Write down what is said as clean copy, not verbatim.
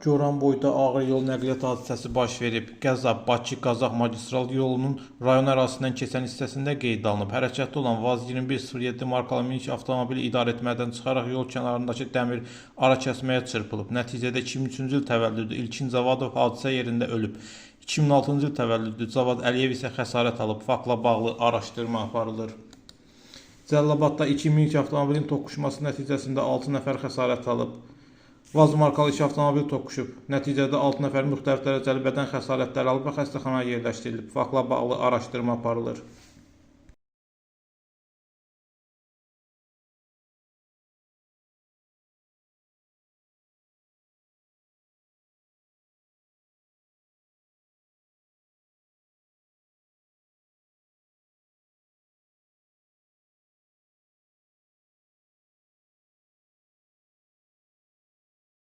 Goran boyda ağır yol nəqliyyat hadisəsi baş verib. Qəza Bakı-Qazax magistral yolunun rayon ərazisindən keçən hissəsində qeydə alınıb. Hərəkətdə olan VAZ-2107 markalı minik avtomobili idarəetmədən çıxaraq yol kənarındakı dəmir ara kəsməyə çırpılıb. Nəticədə 2003-cü il təvəllüdlü İlkin Zavadov hadisə yerində ölüb. 2006-cı il təvəllüdlü Cavad Əliyev isə xəsarət alıb. Faktla bağlı araşdırma aparılır. Cəlilabadda 2 minik avtomobilin toqquşması nəticəsində 6 nəfər xəsarət alıb. VAZ markalı 2 avtomobil toqquşub. Nəticədə 6 nəfər müxtəlif dərəcəli bədən xəsarətləri alıb və xəstəxanaya yerləşdirilib. Faktla bağlı araşdırma aparılır.